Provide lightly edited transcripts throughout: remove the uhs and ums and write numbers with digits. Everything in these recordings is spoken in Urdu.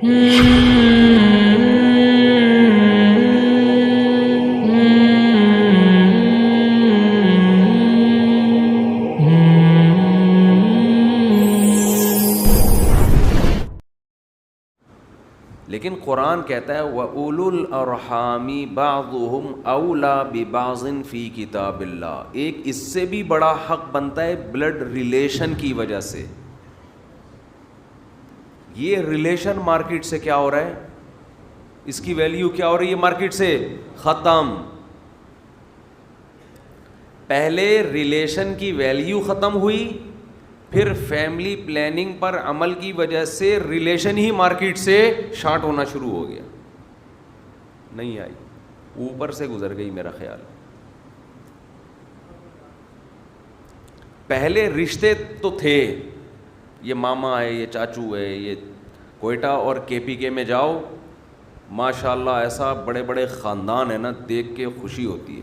لیکن قرآن کہتا ہے وَأُولُو الْأَرْحَامِ بَعْضُهُمْ أَوْلَى بِبَعْضٍ فِي كِتَابِ اللَّهِ. ایک اس سے بھی بڑا حق بنتا ہے بلڈ ریلیشن کی وجہ سے. یہ ریلیشن مارکیٹ سے کیا ہو رہا ہے, اس کی ویلیو کیا ہو رہی ہے مارکیٹ سے ختم. پہلے ریلیشن کی ویلیو ختم ہوئی, پھر فیملی پلاننگ پر عمل کی وجہ سے ریلیشن ہی مارکیٹ سے شارٹ ہونا شروع ہو گیا. نہیں آئی, اوپر سے گزر گئی میرا خیال. پہلے رشتے تو تھے, یہ ماما ہے, یہ چاچو ہے, یہ کوئٹہ اور کے پی کے میں جاؤ ماشاء اللہ ایسا بڑے بڑے خاندان ہیں نا, دیکھ کے خوشی ہوتی ہے.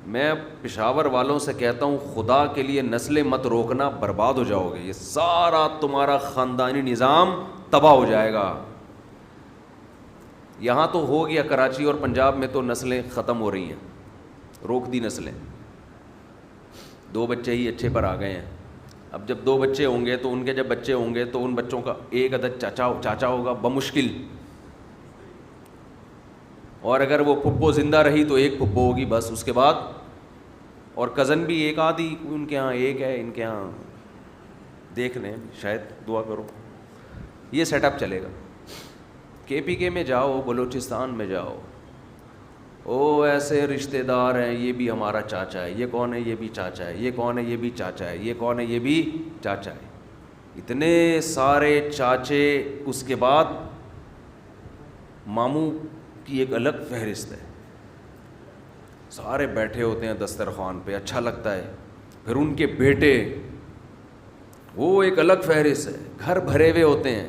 میں پشاور والوں سے کہتا ہوں خدا کے لیے نسلیں مت روکنا, برباد ہو جاؤ گے, یہ سارا تمہارا خاندانی نظام تباہ ہو جائے گا. یہاں تو ہو گیا, کراچی اور پنجاب میں تو نسلیں ختم ہو رہی ہیں, روک دی نسلیں. 2 بچے ہی اچھے پر آ گئے ہیں. اب جب 2 بچے ہوں گے تو ان کے جب بچے ہوں گے تو ان بچوں کا ایک عدد چاچا ہوگا بمشکل, اور اگر وہ پھپھو زندہ رہی تو ایک پھپھو ہوگی بس, اس کے بعد اور کزن بھی ایک آدھی ان کے ہاں ایک ہے, ان کے ہاں دیکھ لیں, شاید دعا کرو. یہ سیٹ اپ چلے گا. کے پی کے میں جاؤ, بلوچستان میں جاؤ, او ایسے رشتہ دار ہیں, یہ بھی ہمارا چاچا ہے, یہ کون ہے, یہ بھی چاچا ہے, یہ کون ہے, یہ بھی چاچا ہے, یہ کون ہے, یہ بھی چاچا ہے. اتنے سارے چاچے, اس کے بعد ماموں کی ایک الگ فہرست ہے. سارے بیٹھے ہوتے ہیں دسترخوان پہ, اچھا لگتا ہے. پھر ان کے بیٹے, وہ ایک الگ فہرست ہے, گھر بھرے ہوئے ہوتے ہیں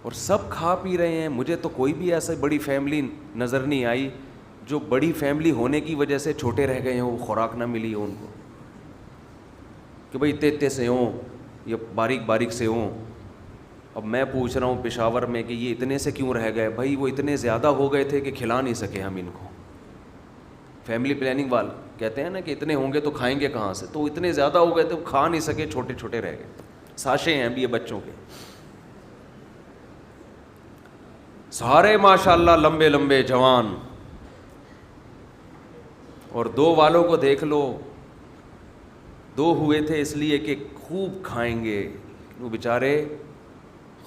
اور سب کھا پی رہے ہیں. مجھے تو کوئی بھی ایسا بڑی فیملی نظر نہیں آئی جو بڑی فیملی ہونے کی وجہ سے چھوٹے رہ گئے ہوں, وہ خوراک نہ ملی ہو ان کو, کہ بھئی اتنے سے ہوں یا باریک سے ہوں. اب میں پوچھ رہا ہوں پشاور میں کہ یہ اتنے سے کیوں رہ گئے؟ بھائی وہ اتنے زیادہ ہو گئے تھے کہ کھلا نہیں سکے ہم ان کو. فیملی پلاننگ والے کہتے ہیں نا کہ اتنے ہوں گے تو کھائیں گے کہاں سے, تو اتنے زیادہ ہو گئے تھے, کھا نہیں سکے, چھوٹے چھوٹے رہ گئے. ساشے ہیں ابھی یہ بچوں کے, سارے ماشاء اللہ لمبے لمبے جوان. اور 2 والوں کو دیکھ لو, 2 ہوئے تھے اس لیے کہ خوب کھائیں گے, وہ بیچارے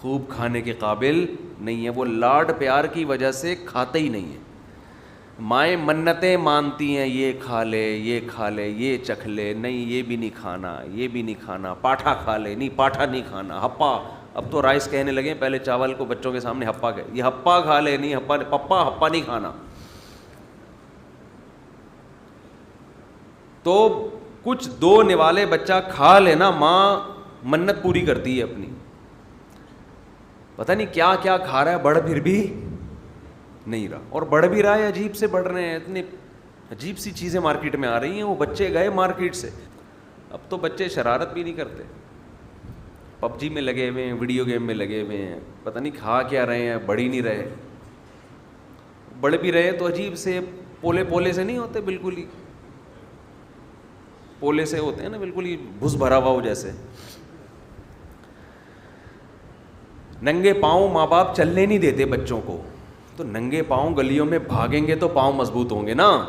خوب کھانے کے قابل نہیں ہیں, وہ لاڈ پیار کی وجہ سے کھاتے ہی نہیں ہیں. مائیں منتیں مانتی ہیں, یہ کھا لے, یہ کھا لے, یہ چکھ لے, نہیں یہ بھی نہیں کھانا, یہ بھی نہیں کھانا, پاٹھا کھا لے, نہیں پاٹھا نہیں کھانا, ہپا. اب تو رائس کہنے لگے, پہلے چاول کو بچوں کے سامنے ہپا کہ یہ ہپا کھا لے, نہیں ہپا, پپا ہپا نہیں کھانا. تو کچھ 2 نوالے بچہ کھا لینا, ماں منت پوری کرتی ہے اپنی. پتہ نہیں کیا کیا کھا رہا ہے, بڑھ پھر بھی نہیں رہا, اور بڑھ بھی رہا ہے, عجیب سے بڑھ رہے ہیں. اتنی عجیب سی چیزیں مارکیٹ میں آ رہی ہیں. وہ بچے گئے مارکیٹ سے, اب تو بچے شرارت بھی نہیں کرتے, پب جی میں لگے ہوئے ہیں, ویڈیو گیم میں لگے ہوئے ہیں, پتہ نہیں کھا کیا رہے ہیں, بڑھ ہی نہیں رہے. بڑھ بھی رہے تو عجیب سے پولے سے نہیں ہوتے, بالکل ہی پولے سے ہوتے ہیں نا, بالکل ہی بھس بھرا ہوا ہو جیسے. ننگے پاؤں ماں باپ چلنے نہیں دیتے بچوں کو, تو ننگے پاؤں گلیوں میں بھاگیں گے تو پاؤں مضبوط ہوں گے نا.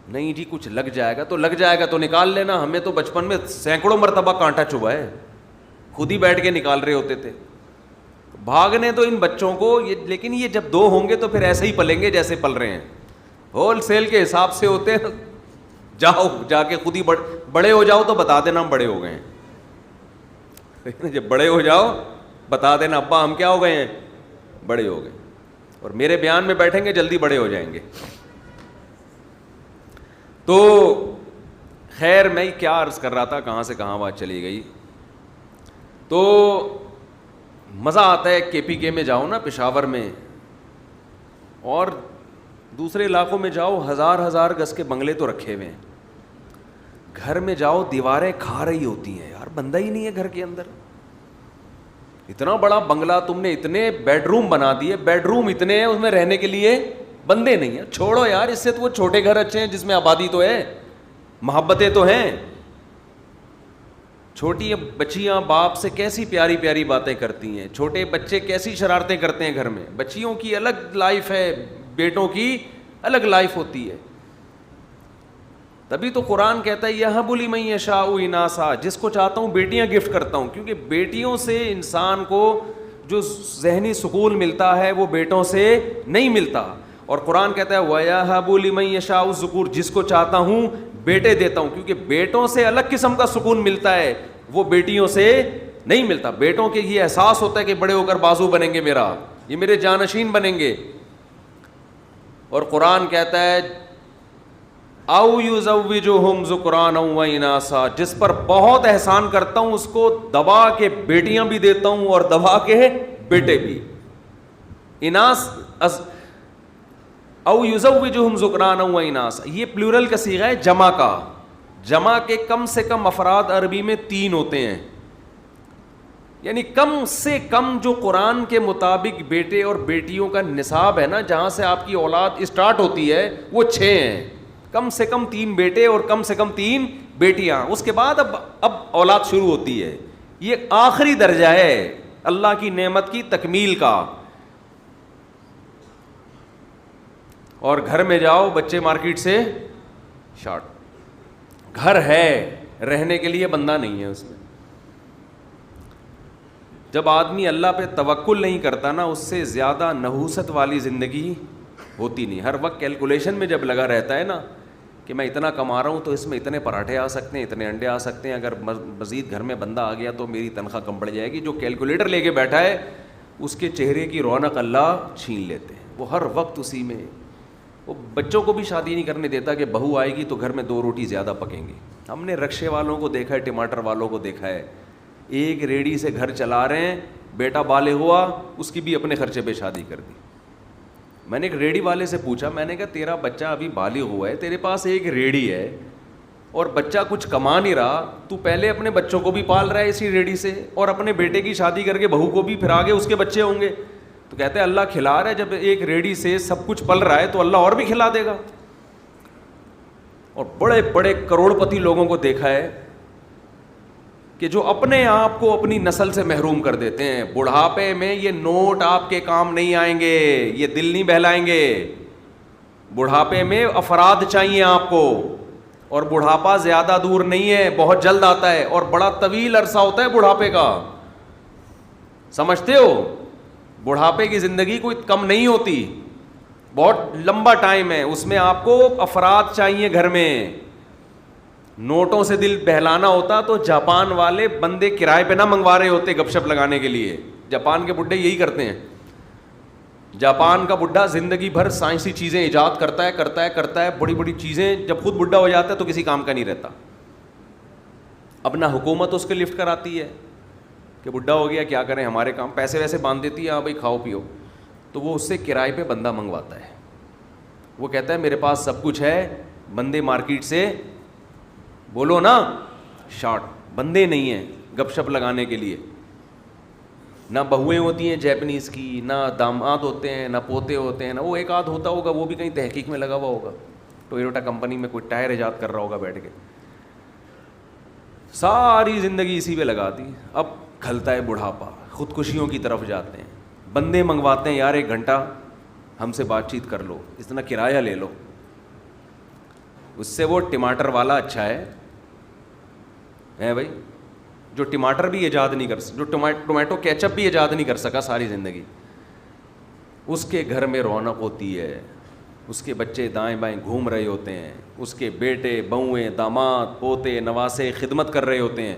نہیں جی کچھ لگ جائے گا تو لگ جائے گا, تو نکال لینا. ہمیں تو بچپن میں سینکڑوں مرتبہ کانٹا چبھا ہے, خود ہی بیٹھ کے نکال رہے ہوتے تھے. بھاگنے تو ان بچوں کو, لیکن یہ جب 2 ہوں گے تو پھر ایسے ہی پلیں گے جیسے پل رہے ہیں, ہول سیل کے حساب سے ہوتے ہیں. جاؤ جا کے خود ہی بڑے ہو جاؤ تو بتا دینا ہم بڑے ہو گئے ہیں. جب بڑے ہو جاؤ بتا دینا ابا ہم کیا ہو گئے ہیں, بڑے ہو گئے. اور میرے بیان میں بیٹھیں گے جلدی بڑے ہو جائیں گے. تو خیر میں کیا عرض کر رہا تھا, کہاں سے کہاں بات چلی گئی. تو مزہ آتا ہے کے پی کے میں جاؤ نا, پشاور میں, اور دوسرے علاقوں میں جاؤ, 1000 گز کے بنگلے تو رکھے ہوئے ہیں. گھر میں جاؤ دیواریں کھا رہی ہوتی ہیں یار, بندہ ہی نہیں ہے گھر کے اندر. اتنا بڑا بنگلہ تم نے اتنے بیڈ روم بنا دیے, بیڈ روم اتنے ہیں, اس میں رہنے کے لیے بندے نہیں ہیں. چھوڑو یار, اس سے تو وہ چھوٹے گھر اچھے ہیں جس میں آبادی تو ہے, محبتیں تو ہیں. چھوٹی بچیاں باپ سے کیسی پیاری پیاری باتیں کرتی ہیں, چھوٹے بچے کیسی شرارتیں کرتے ہیں گھر میں. بچیوں کی الگ لائف ہے, بیٹوں کی الگ لائف ہوتی ہے. تبھی تو قرآن کہتا ہے یہب لمن یشاء اناثا, جس کو چاہتا ہوں بیٹیاں گفٹ کرتا ہوں, کیونکہ بیٹیوں سے انسان کو جو ذہنی سکون ملتا ہے وہ بیٹوں سے نہیں ملتا. اور قرآن کہتا ہے وَيَهَبُ لِمَن يَشَاءُ الذُّكُورَ, جس کو چاہتا ہوں بیٹے دیتا ہوں, کیونکہ بیٹوں سے الگ قسم کا سکون ملتا ہے, وہ بیٹیوں سے نہیں ملتا. بیٹوں کے یہ احساس ہوتا ہے کہ بڑے ہو کر بازو بنیں گے میرا, یہ میرے جانشین بنیں گے. اور قرآن کہتا ہے او یزوجہم ذکرانا و اناثا, جس پر بہت احسان کرتا ہوں اس کو دبا کے بیٹیاں بھی دیتا ہوں اور دبا کے بیٹے بھی. اناث او یزوجہم ذکرانا و اناثا, یہ پلورل کا صیغہ ہے جمع کا. جمع کے کم سے کم افراد عربی میں 3 ہوتے ہیں, یعنی کم سے کم جو قرآن کے مطابق بیٹے اور بیٹیوں کا نصاب ہے نا, جہاں سے آپ کی اولاد اسٹارٹ ہوتی ہے, وہ 6 ہیں. کم سے کم 3 بیٹے اور کم سے کم 3 بیٹیاں, اس کے بعد اب اولاد شروع ہوتی ہے. یہ آخری درجہ ہے اللہ کی نعمت کی تکمیل کا. اور گھر میں جاؤ, بچے مارکیٹ سے شارٹ. گھر ہے, رہنے کے لیے بندہ نہیں ہے اس میں. جب آدمی اللہ پہ توکل نہیں کرتا نا, اس سے زیادہ نحوست والی زندگی ہوتی نہیں. ہر وقت کیلکولیشن میں جب لگا رہتا ہے نا کہ میں اتنا کما رہا ہوں تو اس میں اتنے پراٹھے آ سکتے ہیں, اتنے انڈے آ سکتے ہیں, اگر مزید گھر میں بندہ آ گیا تو میری تنخواہ کم پڑ جائے گی. جو کیلکولیٹر لے کے بیٹھا ہے اس کے چہرے کی رونق اللہ چھین لیتے ہیں. وہ ہر وقت اسی میں. وہ بچوں کو بھی شادی نہیں کرنے دیتا کہ بہو آئے گی تو گھر میں 2 روٹی زیادہ پکیں گی. ہم نے رکشے والوں کو دیکھا ہے, ٹماٹر والوں کو دیکھا ہے, ایک ریڑھی سے گھر چلا رہے ہیں, بیٹا بالغ ہوا, اس کی بھی اپنے خرچے پہ شادی کر دی. میں نے ایک ریڑھی والے سے پوچھا, میں نے کہا تیرا بچہ ابھی بالغ ہوا ہے, تیرے پاس ایک ریڑھی ہے اور بچہ کچھ کما نہیں رہا, تو پہلے اپنے بچوں کو بھی پال رہا ہے اسی ریڑھی سے, اور اپنے بیٹے کی شادی کر کے بہو کو بھی, پھر آگے اس کے بچے ہوں گے. تو کہتے ہیں اللہ کھلا رہا ہے, جب ایک ریڑھی سے سب کچھ پل رہا ہے تو اللہ اور بھی کھلا دے گا. اور بڑے بڑے کروڑ پتی لوگوں کو دیکھا ہے کہ جو اپنے آپ کو اپنی نسل سے محروم کر دیتے ہیں. بڑھاپے میں یہ نوٹ آپ کے کام نہیں آئیں گے, یہ دل نہیں بہلائیں گے. بڑھاپے میں افراد چاہیے آپ کو, اور بڑھاپا زیادہ دور نہیں ہے, بہت جلد آتا ہے, اور بڑا طویل عرصہ ہوتا ہے بڑھاپے کا. سمجھتے ہو, بڑھاپے کی زندگی کوئی کم نہیں ہوتی, بہت لمبا ٹائم ہے. اس میں آپ کو افراد چاہیے گھر میں. نوٹوں سے دل بہلانا ہوتا تو جاپان والے بندے کرائے پہ نہ منگوا رہے ہوتے گپ شپ لگانے کے لیے. جاپان کے بڈھے یہی کرتے ہیں. جاپان کا بڈھا زندگی بھر سائنسی چیزیں ایجاد کرتا ہے, بڑی بڑی چیزیں. جب خود بڈھا ہو جاتا ہے تو کسی کام کا نہیں رہتا. اب نہ حکومت اس کے لفٹ کراتی ہے کہ بڈھا ہو گیا کیا کریں, ہمارے کام, پیسے ویسے باندھ دیتی ہے, ہاں بھائی کھاؤ پیو. تو وہ اس سے کرائے پہ بندہ منگواتا ہے. وہ کہتا ہے میرے پاس سب کچھ ہے, بندے مارکیٹ سے بولو نا شارٹ, بندے نہیں ہیں گپ شپ لگانے کے لیے. نہ بہویں ہوتی ہیں جیپنیز کی, نہ داماد ہوتے ہیں, نہ پوتے ہوتے ہیں, نہ وہ ایک آدھ ہوتا ہوگا, وہ بھی کہیں تحقیق میں لگا ہوا ہوگا, ٹویوٹا کمپنی میں کوئی ٹائر ایجاد کر رہا ہوگا بیٹھ کے. ساری زندگی اسی پہ لگا دی. اب کھلتا ہے بڑھاپا, خودکشیوں کی طرف جاتے ہیں. بندے منگواتے ہیں, یار 1 گھنٹہ ہم سے بات چیت کر لو, اتنا کرایہ لے لو. اس سے وہ ٹماٹر والا اچھا ہے بھائی, جو ٹماٹر بھی ایجاد نہیں کر سکا, جو ٹومیٹو کیچپ بھی ایجاد نہیں کر سکا ساری زندگی. اس کے گھر میں رونق ہوتی ہے, اس کے بچے دائیں بائیں گھوم رہے ہوتے ہیں, اس کے بیٹے بہویں داماد پوتے نواسے خدمت کر رہے ہوتے ہیں.